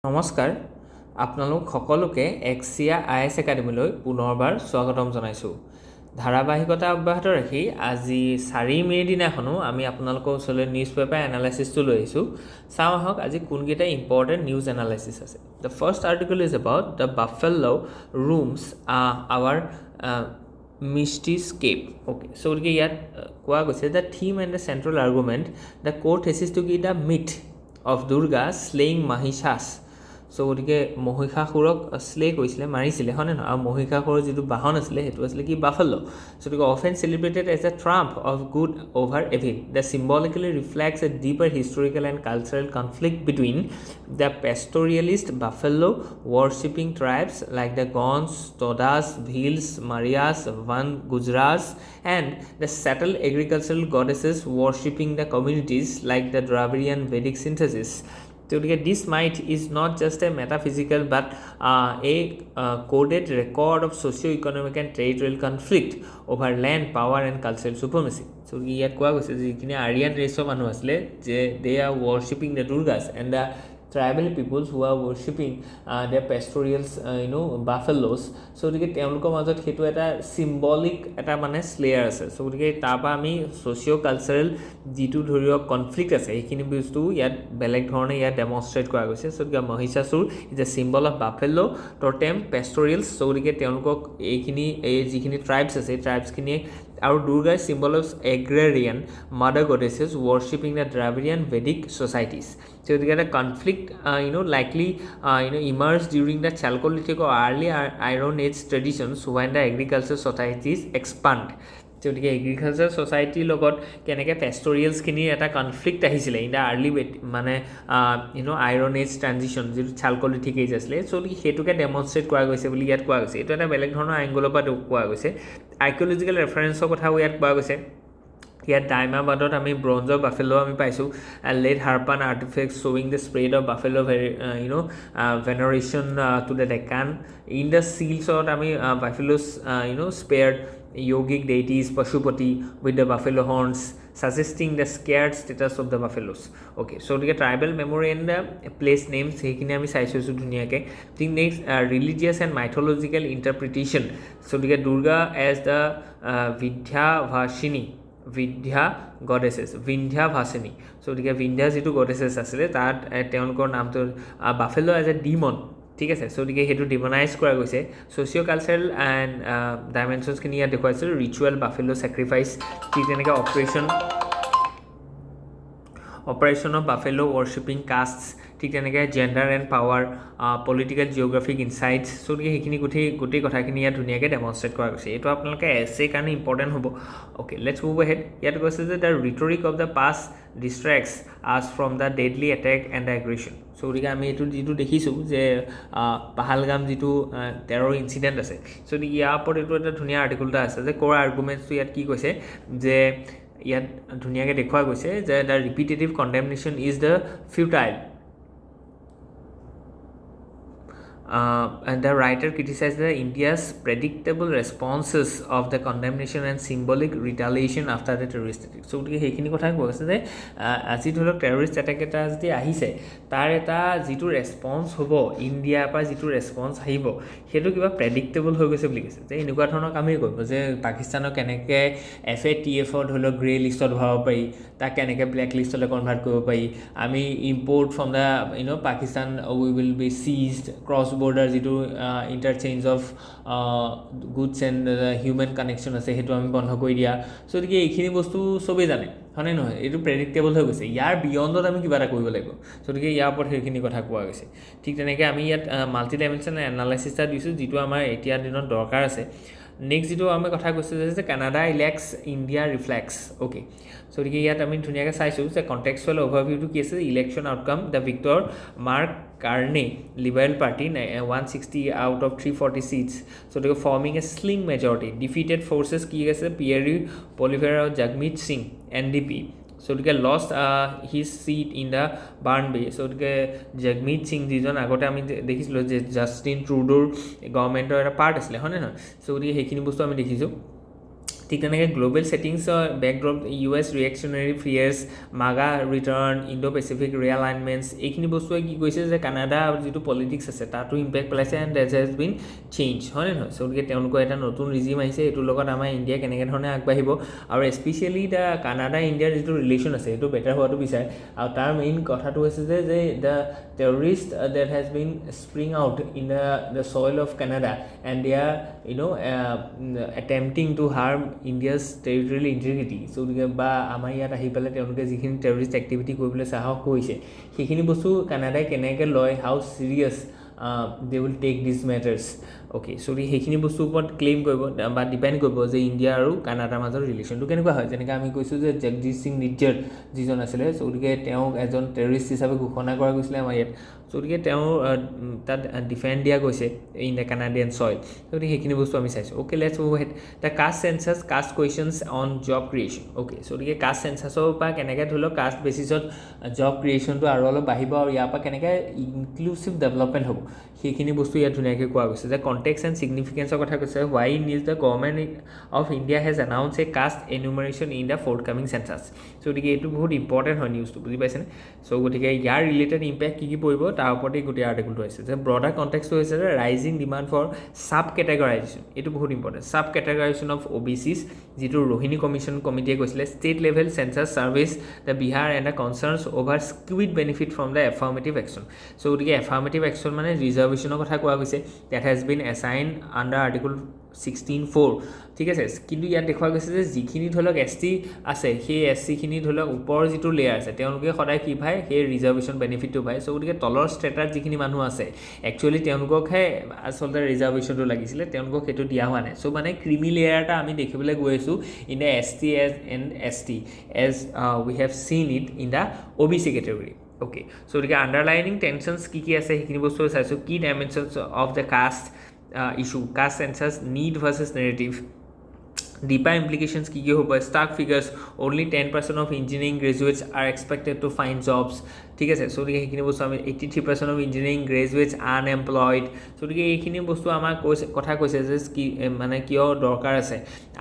নমস্কাৰ আপোনালোক সকলোকে AXIA IAS একাডেমীলৈ পুনৰবাৰ স্বাগতম জনাইছোঁ। ধাৰাবাহিকতা অব্যাহত ৰাখি আজি 4 মে'ৰ দিনাখনো আমি আপোনালোকৰ ওচৰলৈ নিউজ পেপাৰ এনালাইচিছটো লৈ আহিছোঁ। চাওঁ আহক আজি কোনকেইটা ইম্পৰ্টেণ্ট নিউজ এনালাইচিছ আছে। The first article is about the buffalo roams our mythscape. Okay, so' গতিকে ইয়াত কোৱা গৈছে the theme and the central argument the core thesis to give the myth of Durga slaying Mahishas. So' গতিকে মহিষাসুৰক শ্লে কৰিছিলে, মাৰিছিলে, হয়নে নহয়? আৰু মহিষাসুৰৰ যিটো বাহন আছিলে সেইটো আছিলে কি? বাফেলো। চ' গতিকে often celebrated as a triumph of good over evil the symbolically reflects a deeper historical and cultural conflict between the pastoralist buffalo worshipping tribes like the Gonds, Todas, Bhils, Marias, Van Gujjars and the settled agricultural goddesses worshipping the communities like the Dravidian Vedic synthesis. So this might is not just a metaphysical but a coded record of socio-economic and territorial conflict over land, power and cultural supremacy. So ইয়াত কোৱা গৈছে যে যিখিনি আৰিয়ান ৰেচৰ মানুহ আছিলে যে they are worshipping the Durgas and the tribal peoples who are worshipping their pastorals buffaloes. So গতিকে তেওঁলোকৰ মাজত সেইটো এটা চিম্বলিক এটা মানে স্লেয়াৰ আছে। চ' গতিকে তাৰপৰা আমি ছ'চিঅ' কালচাৰেল যিটো ধৰি লওক কনফ্লিক্ট আছে সেইখিনি বস্তু ইয়াত বেলেগ ধৰণে ইয়াত ডেমনষ্ট্ৰেট কৰা গৈছে। চ' গতিকে Mahishasur is a symbol of buffalo, totem, pastoralists. So' গতিকে তেওঁলোকক এই যিখিনি ট্ৰাইবছ আছে এই ট্ৰাইবছখিনিয়ে আৰু দুৰ্গাৰ symbol of agrarian mother goddesses worshipping the Dravidian Vedic societies. So the conflict likely emerged during the Chalcolithic or early Iron Age traditions when the agricultural societies expand. So the agricultural society লগত কেনেকৈ পেষ্টৰিয়েলছখিনিৰ এটা conflict আহিছিলে in the early মানে iron as transition যিটো চালকলিথিক as আছিলে। চ' সেইটোকে ডেমনষ্ট্ৰেট কৰা গৈছে বুলি ইয়াত কোৱা গৈছে। এইটো এটা বেলেগ ধৰণৰ এংগলৰ পৰা কোৱা গৈছে। আৰ্কিঅলজিকেল ৰেফাৰেঞ্চৰ কথাও ইয়াত কোৱা গৈছে। ইয়াত ডাইমাবাদত আমি ব্ৰঞ্জৰ বাফেলো আমি পাইছোঁ। লেট হাৰ্পান আৰ্টিফেক্টছ শ্ব'য়িং the spread of buffalo veneration to the Deccan. In the চিলছত আমি buffaloes স্পেয়াৰ্ড yogic deities Pashupati with the buffalo horns suggesting the scared status of the buffaloes. Okay, so the tribal memory and the place names সেইখিনি আমি চাইছোঁ ধুনীয়াকৈ। ঠিক next religious and mythological interpretation. So the Durga as the Vidya goddesses, Vindhya Vasini. So the Vindhya যিটো goddesses আছিলে তাত তেওঁলোকৰ নামটো বাফেলো এজ এ ডিমন। ঠিক আছে। চ' গতিকে সেইটো ডিমনাইজ কৰা গৈছে। ছ'চিঅ' কালচাৰেল এণ্ড ডাইমেনশ্যনছখিনি ইয়াত দেখুৱাইছে। ৰিচুৱেল বাফেলো ছেক্ৰিফাইচ, ঠিক তেনেকৈ operation of buffalo worshipping castes, ঠিক তেনেকৈ gender and power, political geographic insights. So' গতিকে সেইখিনি গোটেই কথাখিনি ইয়াত ধুনীয়াকৈ ডেমনষ্ট্ৰেট কৰা গৈছে। এইটো আপোনালোকে এছেৰ কাৰণে ইম্পৰ্টেণ্ট হ'ব। Okay, let's move ahead. ইয়াত কৈছে যে the rhetoric of the past distracts us from the deadly attack and the aggression. So' গতিকে আমি এইটো যিটো দেখিছোঁ যে পাহালগাম যিটো টেৰৰ ইনচিডেণ্ট আছে, চ' গতিকে ইয়াৰ ওপৰত এইটো এটা ধুনীয়া আৰ্টিকল এটা আছে যে ক'ৰ আৰ্গুমেণ্টছটো ইয়াত কি কৈছে যে ইয়াত ধুনীয়াকৈ দেখুওৱা গৈছে যে the repetitive condemnation is the futile. And the writer criticized India's predictable responses of the condemnation and symbolic retaliation after the terrorist attack. So সেইখিনি কথা কোৱা হৈছে যে আজি ধৰি লওক টেৰৰিষ্ট এটেক এটা যদি আহিছে তাৰ এটা যিটো ৰেছপন্স হ'ব ইণ্ডিয়াৰ পৰা যিটো ৰেছপন্স আহিব সেইটো কিবা প্ৰেডিক্টেবল হৈ গৈছে বুলি কৈছে। যে এনেকুৱা ধৰণৰ কামেই কৰিব যে পাকিস্তানক কেনেকৈ FATFৰ ধৰি লওক গ্ৰে লিষ্টত ভৰাব পাৰি, তাক কেনেকৈ ব্লেক লিষ্টলৈ কনভাৰ্ট কৰিব পাৰি। আমি import from the Pakistan we will be seized cross border যিটো interchange of goods and human connection আছে সেইটো আমি বন্ধ কৰি দিয়া। চ' গতিকে এইখিনি বস্তু চবেই জানে, হয়নে নহয়? এইটো প্ৰেডিক্টেবল হৈ গৈছে। ইয়াৰ বিয়ণ্ডত আমি কিবা এটা কৰিব লাগিব। চ' গতিকে ইয়াৰ ওপৰত সেইখিনি কথা কোৱা গৈছে। ঠিক তেনেকৈ আমি ইয়াত মাল্টি ডাইমেনশ্যনেল এনালাইচিছ এটা দিছোঁ যিটো আমাৰ এতিয়াৰ দিনত দৰকাৰ আছে। নেক্সট যিটো আমি কথা কৈছোঁ যে কানাডা ইলেক্টছ ইণ্ডিয়া ৰিফ্লেক্টছ। অ'কে, চ' গতিকে ইয়াত আমি ধুনীয়াকৈ চাইছোঁ যে কণ্টেক্সুৱেল অভাৰভিউটো কি আছে। Election outcome the victor Mark Carney Liberal Party 160 out of 340 seats. So they were forming a slim majority. Defeated forces কি আছে Pierre Poilievre আৰু Jagmeet Singh NDP. So they lost his seat in the Barn Bay. So they Jagmeet Singh যিজন আগতে আমি দেখিছিলোঁ যে Justin ট্ৰুডোৰ গভৰ্ণমেণ্টৰ এটা part আছিলে, হয়নে নহয়? চ' গতিকে সেইখিনি বস্তু আমি দেখিছোঁ। ঠিক তেনেকৈ গ্ল'বেল ছেটিংছৰ বেকড্ৰপ US ৰিয়েকশ্যনেৰী ফিয়াৰ্ছ মাগা ৰিটাৰ্ণ ইণ্ডো পেচিফিক ৰিএলাইনমেণ্টছ এইখিনি বস্তুৱে কি কৈছে যে কানাডা যিটো পলিটিক্স আছে তাতো ইম্পেক্ট পেলাইছে and that has bin change হয়নে নহয় চ' গতিকে তেওঁলোকৰ এটা নতুন ৰিজিম আহিছে এইটোৰ লগত আমাৰ ইণ্ডিয়া কেনেকৈ ধৰণে আগবাঢ়িব আৰু স্পেচিয়েলি দ্য কানাডা ইণ্ডিয়াৰ যিটো ৰিলেশ্যন আছে সেইটো বেটাৰ হোৱাটো বিচাৰে আৰু তাৰ মেইন কথাটো হৈছে যে the terrorist that has been spring out in the soil of Canada and they are attempting to harm India's territorial integrity so ba amar yat ahi pale tenuke jikhini terrorist activity koribole sahok hoise hekhini bostu Canada keneke loy how serious they will take these matters okay so hekhini bostu upor claim koribo ba depend koribo je India aru Canada major relation to kenekwa hoy jeneka ami koisu je Jagdish Singh Nijjar jijon asile so dike teo ejon terrorist hisabe ghoshona kora goisile amar yat so dike teo tat defend dia goise in the Canadian soil so hekhini bostu ami saisu okay let's move ahead the caste census caste questions on job creation okay so dike caste census pa keneka dholo caste basis on job creation to aru olo bahibo aru ya pa keneka inclusive development hobo hekhini bostu ya dhuniake koa goise the context and significance of kotha koise why needs the government of India has announced a caste enumeration in the forthcoming census so dike etu bahut important hoy news to bujhi paise so gotike yar related impact ki poribo tar opore gote article to aise the broader context hoise the rising demand for sub categorization etu bahut important sub categorization of OBCs jitu Rohini commission committee koisile state level census service the Bihar and the concerns over skewed benefit from the affirmative action so gotike affirmative action mane reservation kotha koa hoise that has been assigned under article 16(4) ঠিক আছে কিন্তু ইয়াত দেখুৱা গৈছে যে যিখিনি ধলক ST আছে সেই এসসি খিনি ধলক ওপৰ যিটো লেয়াৰ আছে তেওঁলোকে সদায় কি ভাই সেই ৰিজাৰ্ভেশন বেনিফিটটো পায় সো গতিকে তলৰ ষ্টেটাৰ যিখিনি মানুহ আছে একচুয়ালি তেওঁলোককহে আসলতে ৰিজাৰ্ভেশনটো লাগিছিলে তেওঁলোকক হেতু দিয়া হোৱা নাই সো মানে ক্ৰিমি লেয়াৰটা আমি দেখিবলৈ গৈছো in the ST and ST as we have seen it in the OBC category okay so the underlying tensions ki ase hekini bostu saisu key dimensions of the caste issue caste census need versus narrative deeper implications ki hobo stark figures only 10% of engineering graduates are expected to find jobs ঠিক আছে so দিকে হেখিনি বস্তু আমি 83% of engineering graduates unemployed so দিকে এইখিনি বস্তু আমাৰ কথা কৈছে যে কি মানে কিয় দৰকাৰ আছে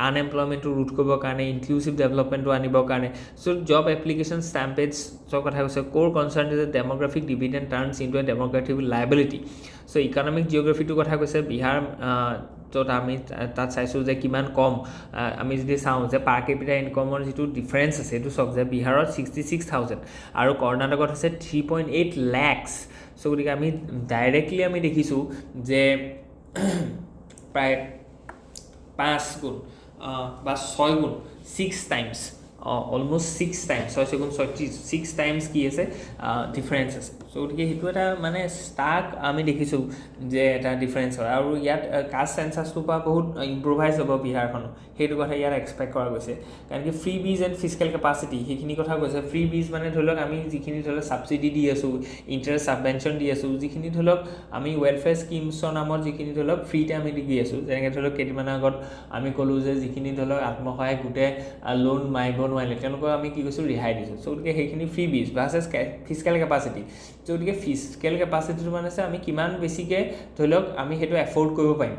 unemployment to root কৰিব কাৰণে inclusive development to আনিব কাৰণে so job application stampage so কথা কৈছে core concern is the demographic dividend turns into a demographic liability so economic geography to কথা কৈছে বিহাৰ তো আমি তাত চাইছো যে কিমান কম আমি যদি চাও যে পাৰ ক্যাপিটা ইনকামৰ যেটো ডিফাৰেন্স আছে এটো সক যে বিহাৰত 66000 আৰু কৰ্ণাটকত আছে 3.8 lakhs সো গতিকে আমি ডাইৰেক্টলি আমি দেখিছো যে প্ৰায় 5 গুণ বা 6 গুণ 6 টাইমছ almost 6 times 6 times কি আছে ডিফাৰেন্স আছে সো গতিকে হেতু এটা মানে স্টাক আমি দেখিছো যে এটা ডিফাৰেন্স হয় আৰু ইয়াত কাষ্ট সেন্সাসটো পা বহুত ইম্প্ৰোভাইজ হ'ব বিহাৰখন হেতু কথা ইয়াৰ এক্সপেক্ট কৰা গৈছে কাৰণ কি ফ্ৰী বিজ এণ্ড ফিস্কেল কেপাসিটি হেখিনি কথা কৈছে ফ্ৰী বিজ মানে ধৰক আমি যিখিনি ধৰক সাবসিডি দি আছো ইন্টাৰেষ্ট সাবভেনশন দি আছো যিখিনি ধৰক আমি ওয়েলফেয়াৰ স্কিমছৰ নামৰ যিখিনি ধৰক ফ্ৰীতে আমি দি আছো যেনেকৈ ধৰক কেইদিনমান আগত আমি কলো যে যিখিনি ধৰক আত্মসহায়ক গোটে লোন মাইব নোৱাৰিলে তেওঁলোকক আমি কি কৈছো ৰিহাই দিছো সো গতিকে হেখিনি ফ্ৰী বিজ ভাৰ্সেস ফিস্কেল কেপাসিটি সো গতিকে ফিস্কেল কেপাসিটিটো মানে আছে আমি কিমান বেছিকে ধৰক আমি হেতু এফৰ্ড কৰিব পাৰিম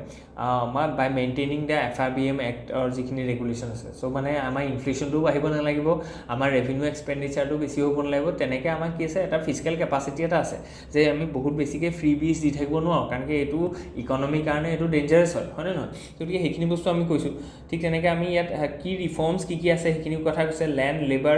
by maintaining the FRBM Act or যিখিনি ৰেগুলেশন আছে সো মানে আমাৰ ইনফ্লেশনটো বাহিব না লাগিব আমাৰ ৰেভিনিউ এক্সপেন্ডিচাৰটো বেছি হ'ব না লাগিব তেনেকৈ আমাৰ কি আছে এটা ফিস্কেল কেপাসিটি এটা আছে যে আমি বহুত বেছিকে ফ্ৰী বিজ দি থাকিব নোৱাৰো কাৰণ কি এটো ইকোনমি কাৰণে এটো ডেঞ্জাৰাস হয় না নহয় গতিকে হেখিনি বস্তু আমি কৈছো ঠিক তেনেকৈ আমি ইয়াত কি ৰিফৰ্মছ কি আছে হেখিনি কথা কৈছে ল্যান্ড লেবাৰ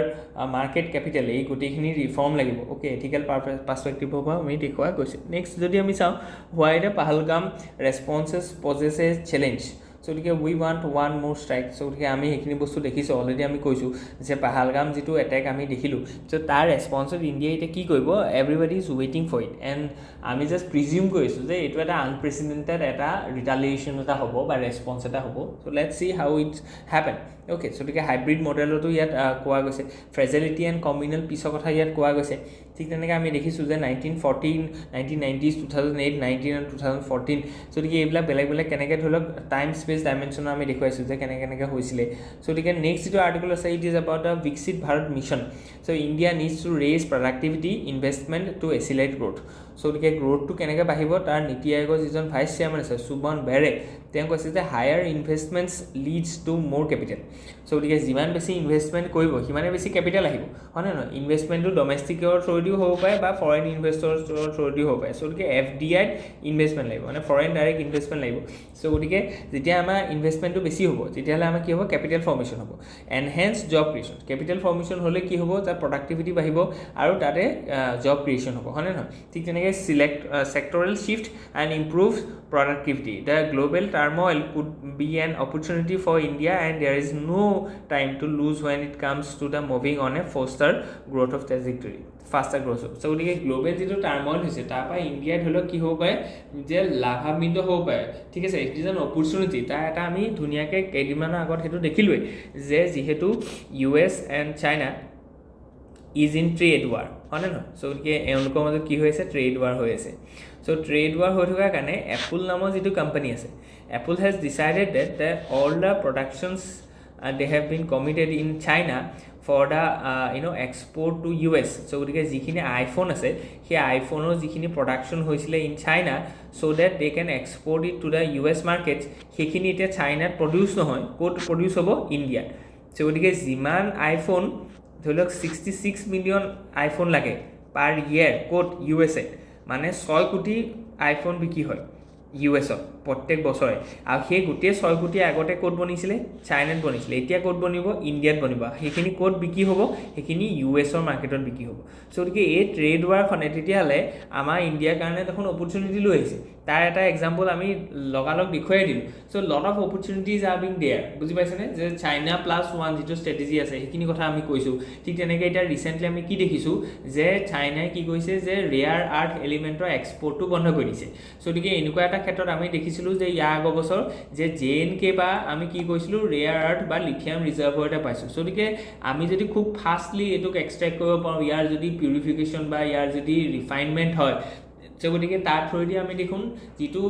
মাৰ্কেট ক্যাপিটাল এই গোটেইখিনি ৰিফৰ্ম লাগিব ওকে এথিক্যাল পাৰ্সপেক্টিভ পৰা আমি দেখুৱা গৈছে নেক্সট যদি আমি চাও why the Pahalgam responses poses a challenge so we want one more strike so আমি হেখিনি বস্তু দেখিছো অলৰেডি আমি কৈছো যে পাহালগাম যেটো অ্যাটাক আমি দেখিলো so তাৰ ৰেসপন্স ইন্ডিয়া এটা কি কৰিব everybody is waiting for it and আমি জাস্ট প্ৰিজিউম কৰিছো যে এটো এটা আনপ্ৰেসিডেন্টেড এটা ৰিটালিয়েশন এটা হ'ব বা ৰেসপন্স এটা হ'ব so let's see how it happen okay so hybrid মডেলটো ইয়াত কোৱা গৈছে ফ্ৰেজিলিটি এন্ড কমিউনাল পিছৰ কথা ইয়াত কোৱা গৈছে ঠিক তেনেকৈ আমি দেখিছো যে 1914 1990s 2008 19 and 2014 so এইবিলাক বেলেগ বেলেগ কেনেকৈ ধৰক টাইম স্পেস ডাইমেনশন আমি দেখুৱাইছো যে কেনেকৈ হৈছিলে so নেক্সট যেটো আৰ্টিকল আছে it is about the Viksit Bharat mission so India needs to raise productivity investment to accelerate growth so গতিকে গ্ৰোথটো কেনেকৈ বাঢ়িব তাৰ নীতি আয়োগৰ যিজন ভাইচ চেয়াৰমেন আছে সুমন বেৰে তেওঁ কৈছে যে হায়াৰ ইনভেষ্টমেণ্টছ লিডছ টু মোৰ কেপিটেল সো গতিকে যিমান বেছি ইনভেষ্টমেণ্ট কৰিব সিমানে বেছি কেপিটেল আহিব হয়নে নহয় ইনভেষ্টমেণ্টটো ডমেষ্টিকৰ থ্ৰুদিও হ'ব পাৰে বা ফৰেইন ইনভেষ্টৰৰ থ্ৰুদিও হ'ব পাৰে সো গতিকে FDI ইনভেষ্টমেণ্ট লাগিব মানে ফৰেইন ডাইৰেক্ট ইনভেষ্টমেণ্ট লাগিব সো গতিকে যেতিয়া আমাৰ ইনভেষ্টমেণ্টটো বেছি হ'ব তেতিয়াহ'লে আমাৰ কি হ'ব কেপিটেল ফৰ্মেশ্যন হ'ব enhance job creation capital formation হ'লে কি হ'ব তাৰ প্ৰডাক্টিভিটি বাঢ়িব আৰু তাতে জব ক্ৰিয়েশ্যন হ'ব হয়নে নহয় ঠিক তেনেকৈ sectoral shift and improve productivity. The global turmoil could be an opportunity for India and there is no time to lose when it comes to the moving on a faster growth of trajectory. Faster growth. So, the global turmoil is it. Tapa India dholo ki ho paye je লাভান্বিত হ'ব পাৰে ঠিক আছে it is an opportunity তাৰ এটা আমি ধুনীয়াকৈ কেইদিনমানৰ আগত সেইটো দেখিলোৱেই যে যিহেতু US and China is in trade war হয়নে নহয় সো গতিকে এওঁলোকৰ মাজত কি হৈ আছে ট্ৰেড ৱাৰ হৈ আছে সো ট্ৰেড ৱাৰ হৈ থকাৰ কাৰণে এপল নামৰ যিটো কোম্পানী আছে Apple has decided that all the productions they have been committed in China for the export to US so গতিকে যিখিনি আইফোন আছে সেই আইফোনৰ যিখিনি প্ৰডাকশ্যন হৈছিলে in China so that they can export it to the US market সেইখিনি এতিয়া চাইনাত produce নহয় ক'ত প্ৰডিউচ হ'ব ইণ্ডিয়াত so গতিকে যিমান আইফোন ধৰি লওক 66 মিলিয়ন আইফোন লাগে পাৰ ইয়াৰ ক'ত USA মানে 6 কোটি আইফোন বিক্ৰী হয় US-ত প্ৰত্যেক বছৰে আৰু সেই গোটেই 6 কোটি আগতে ক'ত বনিছিলে চাইনাত বনিছিলে এতিয়া ক'ত বনিব ইণ্ডিয়াত বনিব সেইখিনি ক'ত বিক্ৰী হ'ব সেইখিনি US-ৰ মাৰ্কেটত বিক্ৰী হ'ব সো গতিকে এই ট্ৰেড ৱাৰখনে তেতিয়াহ'লে আমাৰ ইণ্ডিয়াৰ কাৰণে দেখোন অপৰচুনিটি লৈ আহিছে তাৰ এটা এক্সাম্পল আমি লগালগ দেখুৱাই দিলোঁ so lot of opportunities are being there বুজি পাইছেনে যে চাইনা +1 যিটো ষ্ট্ৰেটেজি আছে সেইখিনি কথা আমি কৈছোঁ ঠিক তেনেকৈ এতিয়া ৰিচেণ্টলি আমি কি দেখিছোঁ যে চাইনাই কি কৈছে যে ৰেয়াৰ আৰ্থ এলিমেণ্টৰ এক্সপৰ্টটো বন্ধ কৰি দিছে সো গতিকে এনেকুৱা এটা ক্ষেত্ৰত আমি দেখিছিলোঁ যে ইয়াৰ আগৰ বছৰ যে JNK বা আমি কি কৈছিলোঁ ৰেয়াৰ আৰ্থ বা লিথিয়াম ৰিজাৰ্ভৰ এটা পাইছোঁ সো গতিকে আমি যদি খুব ফাষ্টলি এইটোক এক্সট্ৰেক্ট কৰিব পাৰোঁ ইয়াৰ যদি পিউৰিফিকেশ্যন বা ইয়াৰ যদি ৰিফাইনমেণ্ট হয় সো গতিকে তাৰ থ্ৰুদি আমি দেখোন যিটো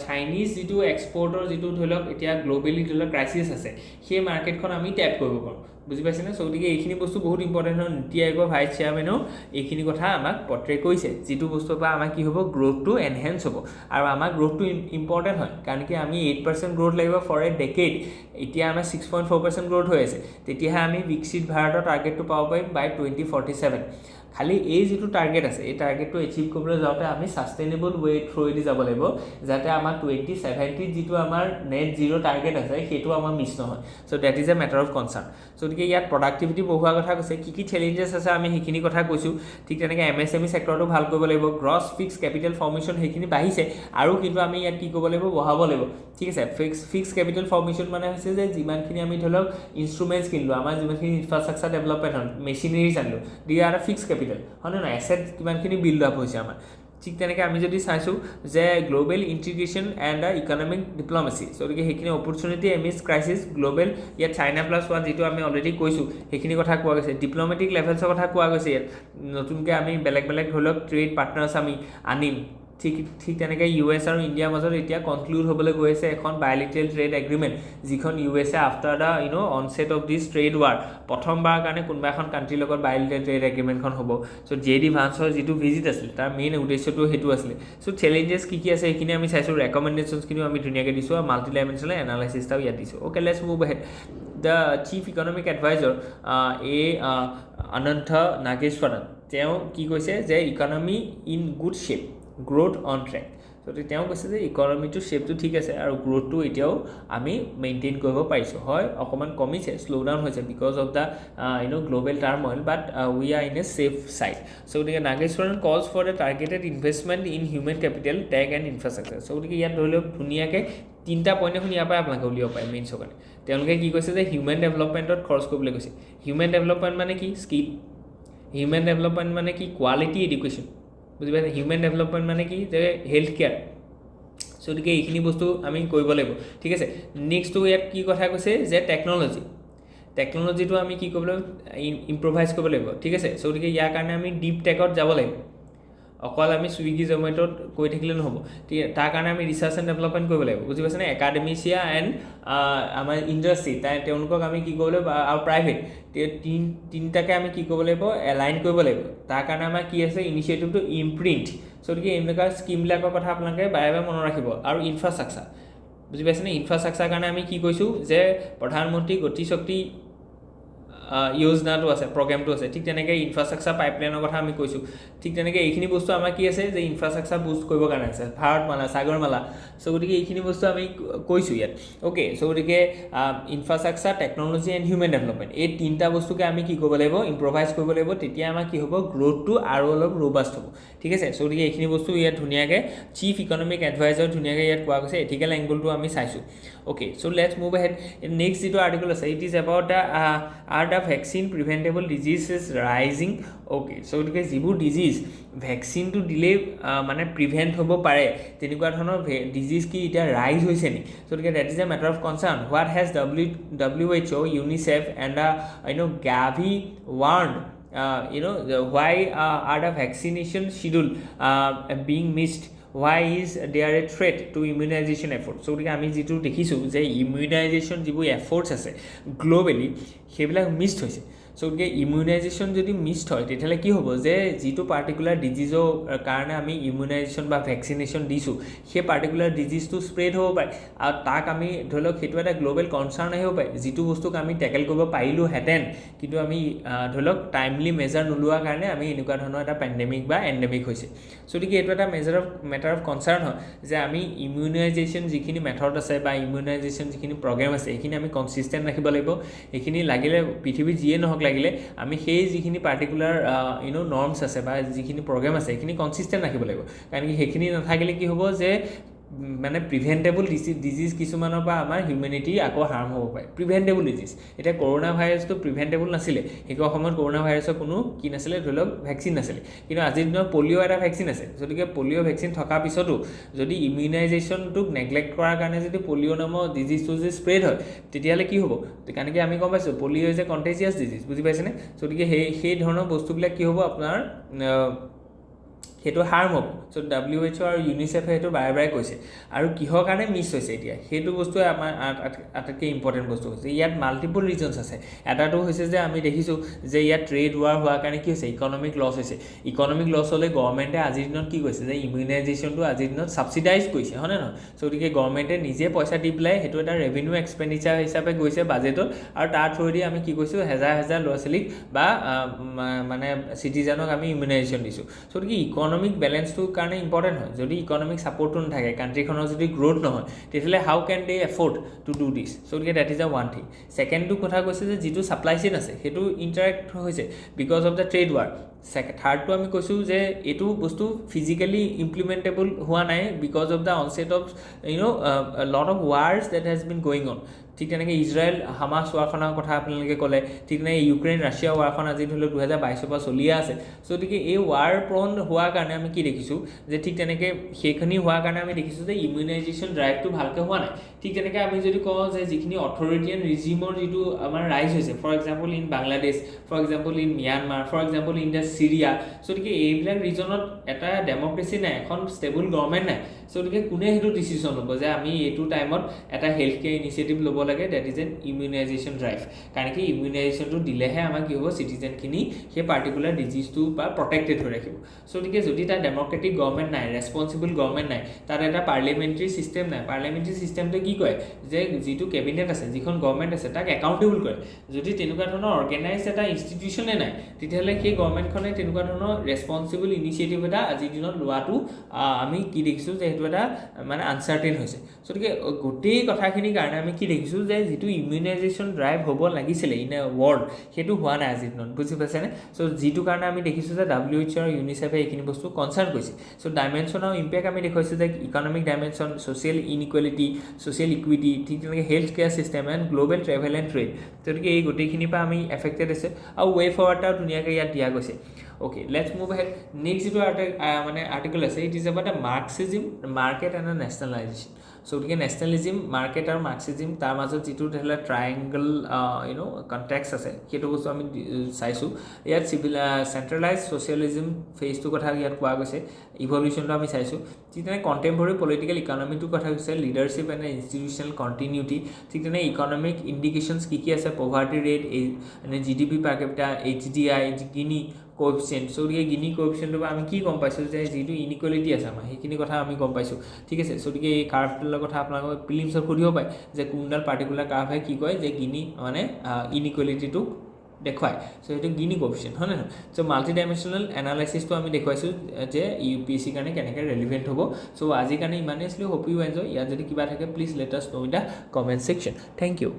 চাইনিজ যিটো এক্সপৰ্টৰ যিটো ধৰি লওক এতিয়া গ্ল'বেলি ধৰি লওক ক্ৰাইচিছ আছে সেই মাৰ্কেটখন আমি টেপ কৰিব পাৰোঁ বুজি পাইছেনে সো গতিকে এইখিনি বস্তু বহুত ইম্পৰ্টেণ্ট হয় নীতি আয়োগৰ ভাইচ চেয়াৰমেনেও এইখিনি কথা আমাক পৰ্ট্ৰে কৰিছে যিটো বস্তুৰ পৰা আমাৰ কি হ'ব গ্ৰ'থটো এনহেন্স হ'ব আৰু আমাৰ গ্ৰ'থটো ইম্পৰ্টেণ্ট হয় কাৰণ কি আমি 8% গ্ৰ'থ লাগিব ফৰ এ ডেকেড এতিয়া আমাৰ 6.4% গ্ৰ'থ হৈ আছে তেতিয়াহে আমি বিকশিত ভাৰতৰ টাৰ্গেটটো পাব পাৰিম বাই 2047 খালি এই যিটো টাৰ্গেট আছে এই টাৰ্গেটটো এচিভ কৰিবলৈ যাওঁতে আমি সাষ্টেইনেবল ৱে থ্ৰুদি যাব লাগিব যাতে আমাৰ 2070 যিটো আমাৰ নেট জিৰ' টাৰ্গেট আছে সেইটো আমাৰ মিছ নহয় so that is a matter of concerned so গতিকে ইয়াত প্ৰডাক্টিভিটি বঢ়োৱাৰ কথা কৈছে কি চেলেঞ্জেছ আছে আমি সেইখিনি কথা কৈছোঁ ঠিক তেনেকৈ MSME চেক্টৰটো ভাল কৰিব লাগিব গ্ৰছ ফিক্স কেপিটেল ফৰ্মেশ্যন সেইখিনি বাঢ়িছে আৰু কিন্তু আমি ইয়াত কি কৰিব লাগিব বঢ়াব লাগিব ঠিক আছে ফিক্স কেপিটেল ফৰ্মেশ্যন মানে হৈছে যে যিমানখিনি আমি ধৰি লওক ইনষ্ট্ৰুমেণ্টছ কিনিলোঁ আমাৰ যিমানখিনি ইনফ্ৰাষ্ট্ৰাকচাৰ ডেভেলপমেণ্ট হ'ল মেচিনেৰিজ আনিলোঁ দি আৰ ফিক্স কেপিটেল হয়নে নহয় এছেট কিমানখিনি বিল্ড আপ হৈছে আমাৰ ঠিক তেনেকৈ আমি যদি চাইছোঁ যে global integration and the economic diplomacy so গতিকে সেইখিনি অপৰচুনিটি এমিডছ ক্ৰাইচিছ গ্ল'বেল ইয়াত চাইনা +1 যিটো আমি অলৰেডি কৈছোঁ সেইখিনি কথা কোৱা গৈছে ডিপ্ল'মেটিক লেভেলছৰ কথা কোৱা গৈছে ইয়াত নতুনকৈ আমি বেলেগ ধৰি লওক ট্ৰেড পাৰ্টনাৰ্ছ আমি আনিম ঠিক তেনেকৈ US আৰু ইণ্ডিয়াৰ মাজত এতিয়া কনক্লুড হ'বলৈ গৈ আছে এখন বায়'লেটাৰেল ট্ৰেড এগ্ৰিমেণ্ট যিখন USA after the onset of this trade war প্ৰথমবাৰৰ কাৰণে কোনোবা এখন কাণ্ট্ৰিৰ লগত বায়'লেটাৰেল ট্ৰেড এগ্ৰিমেণ্টখন হ'ব সো JD ভান্সৰ যিটো ভিজিট আছিলে তাৰ মেইন উদ্দেশ্যটো সেইটো আছিলে সো চেলেঞ্জেছ কি আছে সেইখিনি আমি চাইছোঁ ৰেকমেণ্ডেশ্যনছখিনিও আমি ধুনীয়াকৈ দিছোঁ আৰু মাল্টি ডাইমেনশ্যনেল এনালাইচিছটাও ইয়াত দিছোঁ okay let's move ahead the chief economic advisor Anantha Nageswaran তেওঁ কি কৈছে যে economy in good shape growth on track গতিকে তেওঁ কৈছে যে ইকনমিটোৰ শ্বেপটো ঠিক আছে আৰু গ্ৰোথটো এতিয়াও আমি মেইনটেইন কৰিব পাৰিছোঁ হয় অকণমান কমিছে শ্ল' ডাউন হৈছে because of the global turmoil but we are in a safe side so' গতিকে Nageswaran calls for the targeted investment in human capital tech and infrastructure so' গতিকে ইয়াত ধৰি লওক ধুনীয়াকৈ 3টা পইণ্ট এখন ইয়াৰ পৰাই আপোনালোকে উলিয়াব পাৰে মেইনছৰ কাৰণে তেওঁলোকে কি কৈছে যে হিউমেন ডেভেলপমেণ্টত খৰচ কৰিবলৈ কৈছে হিউমেন ডেভেলপমেণ্ট মানে কি স্কিল হিউমেন ডেভেলপমেণ্ট মানে কি কোৱালিটি এডুকেশ্যন বুজি পাইছে হিউমেন ডেভেলপমেণ্ট মানে কি যে হেল্থ কেয়াৰ সো গতিকে এইখিনি বস্তু আমি কৰিব লাগিব ঠিক আছে নেক্সটটো ইয়াত কি কথা কৈছে যে টেকন'লজিটো আমি কি কৰিব লাগিব ইম্প্ৰভাইজ কৰিব লাগিব ঠিক আছে সো গতিকে ইয়াৰ কাৰণে আমি ডিপ টেকত যাব লাগিব অকল আমি ছুইগি জমেট'ত কৈ থাকিলে নহ'ব ঠিক তাৰ কাৰণে আমি ৰিচাৰ্চ এণ্ড ডেভেলপমেণ্ট কৰিব লাগিব বুজি পাইছেনে একাডেমিচিয়া এণ্ড আমাৰ ইণ্ডাষ্ট্ৰি তেওঁলোকক আমি কি কৰিব লাগিব আৰু প্ৰাইভেট তিনিটাকে আমি কি কৰিব লাগিব এলাইন কৰিব লাগিব তাৰ কাৰণে আমাৰ কি আছে ইনিচিয়েটিভটো ইমপ্ৰিণ্ট গতিকে এনেকুৱা স্কিমবিলাকৰ কথা আপোনালোকে বাৰে বাৰে মনত ৰাখিব আৰু ইনফ্ৰাষ্ট্ৰাকচাৰ বুজি পাইছেনে ইনফ্ৰাষ্ট্ৰাকচাৰ কাৰণে আমি কি কৈছোঁ যে প্ৰধানমন্ত্ৰী গতি শক্তি যোজনাটো আছে প্ৰগ্ৰেমটো আছে ঠিক তেনেকৈ ইনফ্ৰাষ্ট্ৰাকচাৰ পাইপলাইনৰ কথা আমি কৈছোঁ ঠিক তেনেকৈ এইখিনি বস্তু আমাৰ কি আছে যে ইনফ্ৰাষ্ট্ৰাকচাৰ বুষ্ট কৰিবৰ কাৰণে আছে ভাৰতমালা সাগৰমালা গতিকে এইখিনি বস্তু আমি কৈছোঁ ইয়াত অ'কে গতিকে infrastructure technology and human development এই তিনিটা বস্তুকে আমি কি কৰিব লাগিব ইম্প্ৰভাইজ কৰিব লাগিব তেতিয়া আমাৰ কি হ'ব গ্ৰ'থটো আৰু অলপ ৰ'বাষ্ট হ'ব ঠিক আছে গতিকে এইখিনি বস্তু ইয়াত ধুনীয়াকৈ চিফ ইকনমিক এডভাইজাৰ ধুনীয়াকৈ ইয়াত কোৱা গৈছে এথিকেল এংগলটো আমি চাইছোঁ okay let's move ahead next যিটো আৰ্টিকল আছে it is about the vaccine preventable disease is rising okay গতিকে যিবোৰ ডিজিজ ভেকচিনটো দিলেই মানে প্ৰিভেণ্ট হ'ব পাৰে তেনেকুৱা ধৰণৰ ডিজিজ কি এতিয়া ৰাইজ হৈছে নি গতিকে that is a matter of concern what has WHO UNICEF and Gavi warned why are the vaccination schedule being missed why is there a threat to immunization efforts গতিকে আমি যিটো দেখিছোঁ যে ইমিউনাইজেশ্যন যিবোৰ এফৰ্টছ আছে গ্ল'বেলি সেইবিলাক missed হৈছে গতিকে ইমিউনাইজেশ্যন যদি মিছড হয় তেতিয়াহ'লে কি হ'ব যে যিটো পাৰ্টিকুলাৰ ডিজিজৰ কাৰণে আমি ইমিউনাইজেশ্যন বা ভেকচিনেশ্যন দিছোঁ সেই পাৰ্টিকুলাৰ ডিজিজটো স্প্ৰেড হ'ব পাৰে আৰু তাক আমি ধৰি লওক সেইটো এটা গ্ল'বেল কনচাৰ্ণ আহিব পাৰে যিটো বস্তুক আমি টেকেল কৰিব পাৰিলোহেঁতেন কিন্তু আমি ধৰি লওক টাইমলি মেজাৰ নোলোৱাৰ কাৰণে আমি এনেকুৱা ধৰণৰ এটা পেণ্ডেমিক বা এণ্ডেমিক হৈছে গতিকে এইটো এটা মেটাৰ অফ কনচাৰ্ণ হয় যে আমি ইমিউনাইজেশ্যন যিখিনি মেথড আছে বা ইমিউনাইজেশ্যন যিখিনি প্ৰগ্ৰেম আছে সেইখিনি আমি কনচিষ্টেণ্ট ৰাখিব লাগিব এইখিনি লাগিলে পৃথিৱীত যিয়ে নহওক লাগিলে আমি সেই যিখিনি পাৰ্টিকুলাৰ নৰ্মছ আছে বা যিখিনি প্ৰগ্ৰেম আছে সেইখিনি কনচিষ্টেণ্ট ৰাখিব লাগিব কাৰণ কি সেইখিনি নাথাকিলে কি হ'ব যে মানে প্ৰিভেণ্টেবল ডিজিজ কিছুমানৰ পৰা আমাৰ হিউমেনিটি আকৌ হাৰ্ম হ'ব পাৰে প্ৰিভেণ্টেবল ডিজিজ এতিয়া কৰোণা ভাইৰাছটো প্ৰিভেণ্টেবল নাছিলে সেই সময়ত কৰোণা ভাইৰাছৰ কোনো কি নাছিলে ধৰি লওক ভেকচিন নাছিলে কিন্তু আজিৰ দিনত পলিঅ' এটা ভেকচিন আছে গতিকে পলিঅ' ভেকচিন থকাৰ পিছতো যদি ইমিউনাইজেশ্যনটোক নেগলেক্ট কৰাৰ কাৰণে যদি পলিঅ' নামৰ ডিজিজটো যদি স্প্ৰেড হয় তেতিয়াহ'লে কি হ'ব কাৰণ কি আমি গম পাইছোঁ পলিঅ' ইজ এ কণ্টেজিয়াছ ডিজিজ বুজি পাইছেনে গতিকে সেই ধৰণৰ বস্তুবিলাক কি হ'ব আপোনাৰ সেইটো হাৰ্ম হ'ব WHO আৰু ইউনিচেফে সেইটো বাৰে বাৰে কৈছে আৰু কিহৰ কাৰণে মিছ হৈছে এতিয়া সেইটো বস্তুৱে আমাৰ আটাইতকৈ ইম্পৰ্টেণ্ট বস্তু হৈছে ইয়াত মাল্টিপল ৰিজনছ আছে এটাটো হৈছে যে আমি দেখিছোঁ যে ইয়াত ট্ৰেড ৱাৰ হোৱাৰ কাৰণে কি হৈছে ইকনমিক লছ হৈছে ইকনমিক লছ হ'লে গভৰ্ণমেণ্টে আজিৰ দিনত কি কৈছে যে ইমিউনাইজেশ্যনটো আজিৰ দিনত ছাবচিডাইজ কৰিছে হয়নে নহয় গতিকে গভৰ্ণমেণ্টে নিজে পইচা দি পেলাই সেইটো এটা ৰেভিনিউ এক্সপেণ্ডিচাৰ হিচাপে গৈছে বাজেটত আৰু তাৰ থ্ৰুৱেদি আমি কি কৈছোঁ হাজাৰ হাজাৰ ল'ৰা ছোৱালীক বা মানে চিটিজেনক আমি ইমিউনাইজেশ্যন দিছোঁ গতিকে ইকনমিক বেলেঞ্চটোৰ কাৰণে ইম্পৰ্টেণ্ট হয় যদি ইকনমিক ছাপৰ্টটো নাথাকে কাণ্ট্ৰিখনৰ যদি গ্ৰ'থ নহয় তেতিয়াহ'লে how can they afford to do this গতিকে that is a one thing ছেকেণ্ডটো কথা কৈছে যে যিটো ছাপ্লাই চেইন আছে সেইটো ইণ্টাৰেক্ট হৈছে because of the trade war থাৰ্ডটো আমি কৈছোঁ যে এইটো বস্তু ফিজিকেলি ইমপ্লিমেণ্টেবল হোৱা নাই because of the onset of lot of wars that has been going on ঠিক তেনেকৈ ইজৰাইল হামাছ ৱাৰখনৰ কথা আপোনালোকে ক'লে ঠিক তেনেকৈ ইউক্ৰেইন ৰাছিয়া ৱাৰখন আজি ধৰি লওক 2022 পৰা চলিয়ে আছে গতিকে এই ৱাৰ প্ৰন হোৱাৰ কাৰণে আমি কি দেখিছোঁ যে ঠিক তেনেকৈ সেইখিনি হোৱাৰ কাৰণে আমি দেখিছোঁ যে ইমিউনাইজেশ্যন ড্ৰাইভটো ভালকৈ হোৱা নাই ঠিক তেনেকৈ আমি যদি কওঁ যে যিখিনি অথৰিটিয়ান ৰিজিমৰ যিটো আমাৰ ৰাইজ হৈছে for example in Bangladesh for example in Myanmar for example in the Syria গতিকে এইবিলাক ৰিজনত এটা ডেম'ক্ৰেচি নাই এখন ষ্টেবল গভৰ্ণমেণ্ট নাই গতিকে কোনে সেইটো ডিচিশ্যন ল'ব যে আমি এইটো টাইমত এটা হেল্থ কেয়াৰ ইনিচিয়েটিভ ল'ব লাগে that is an immunisation drive কাৰণ কি ইমিউনাইজেশ্যনটো দিলেহে আমাৰ কি হ'ব চিটিজেনখিনি সেই পাৰ্টিকুলাৰ ডিজিজটো বা প্ৰটেক্টেড হৈ ৰাখিব গতিকে যদি তাত ডেম'ক্ৰেটিক গভৰ্ণমেণ্ট নাই ৰেছপনচিবল গভৰ্ণমেণ্ট নাই তাত এটা পাৰ্লিয়ামেণ্টাৰী ছিষ্টেম নাই পাৰ্লিয়ামেণ্টাৰী ছিষ্টেমটোৱে কি কয় যে যিটো কেবিনেট আছে যিখন গভৰ্ণমেণ্ট আছে তাক একাউণ্টেবল কৰে যদি তেনেকুৱা ধৰণৰ অৰ্গেনাইজ এটা ইনষ্টিটিউশ্যনে নাই তেতিয়াহ'লে সেই গভৰ্ণমেণ্টখনে তেনেকুৱা ধৰণৰ ৰেছপনচিবল ইনিচিয়েটিভ এটা আজিৰ দিনত লোৱাটো আমি কি দেখিছোঁ যে সেইটো এটা মানে আনচাৰ্টেইন হৈছে গতিকে গোটেই কথাখিনিৰ কাৰণে আমি কি দেখিছোঁ যে যিটো ইমিউনাইজেশ্যন ড্ৰাইভ হ'ব লাগিছিলে ইন এ ৱৰ্ল্ড সেইটো হোৱা নাই আজিৰ দিনত বুজি পাইছেনে যিটো কাৰণে আমি দেখিছোঁ যে WHO আৰু ইউনিচেফে এইখিনি বস্তু কনচাৰ্ণ কৰিছে ডাইমেনশ্যন আৰু ইম্পেক্ট আমি দেখুৱাইছোঁ যে economic dimension social inequality social equity ঠিক তেনেকৈ health care system and global travel and trade গতিকে এই গোটেইখিনিৰ পৰা আমি এফেক্টেড আছে আৰু ৱে ফৰৱাৰ্ড এটাও ধুনীয়াকৈ ইয়াত দিয়া গৈছে Okay, let's move ahead. Next যিটো article আছে, it is about a Marxism, market and a nationalization. So গতিকে nationalism, market আৰু Marxism তাৰ মাজত যিটো ধৰিলে triangle context আছে সেইটো বস্তু আমি চাইছোঁ ইয়াত centralized socialism phase-টো কথা ইয়াত কোৱা গৈছে evolution-টো আমি চাইছোঁ ঠিক তেনে contemporary political economy-টো কথা কৈছে leadership and institutional continuity ঠিক তেনে economic indications কি আছে poverty rate GDP per capita HDI Gini coefficient so গতিকে Gini coefficient টো আমি কি গম পাইছোঁ যে যিটো inequality আছে আমাৰ সেইখিনি কথা আমি গম পাইছোঁ ঠিক আছে so গতিকে এই কাৰ্ভটোৰ কথা আপোনালোকে প্ৰিলিমছত সুধিব পায় যে কোনডাল পাৰ্টিকুলাৰ কাৰ্ভ হয় কি কয় যে Gini মানে inequality টো দেখুৱায় so এইটো Gini coefficient হয় না so মাল্টি ডাইমেনশনাল এনালাইসিস টো আমি দেখুৱাইছো যে UPSC কাৰণে কেনেকৈ ৰেলেভেন্ট হ'ব so আজি কাৰণে ইমানেই আছিল hope you enjoy ইয়াত যদি কিবা থাকে please let us know in the comment section thank you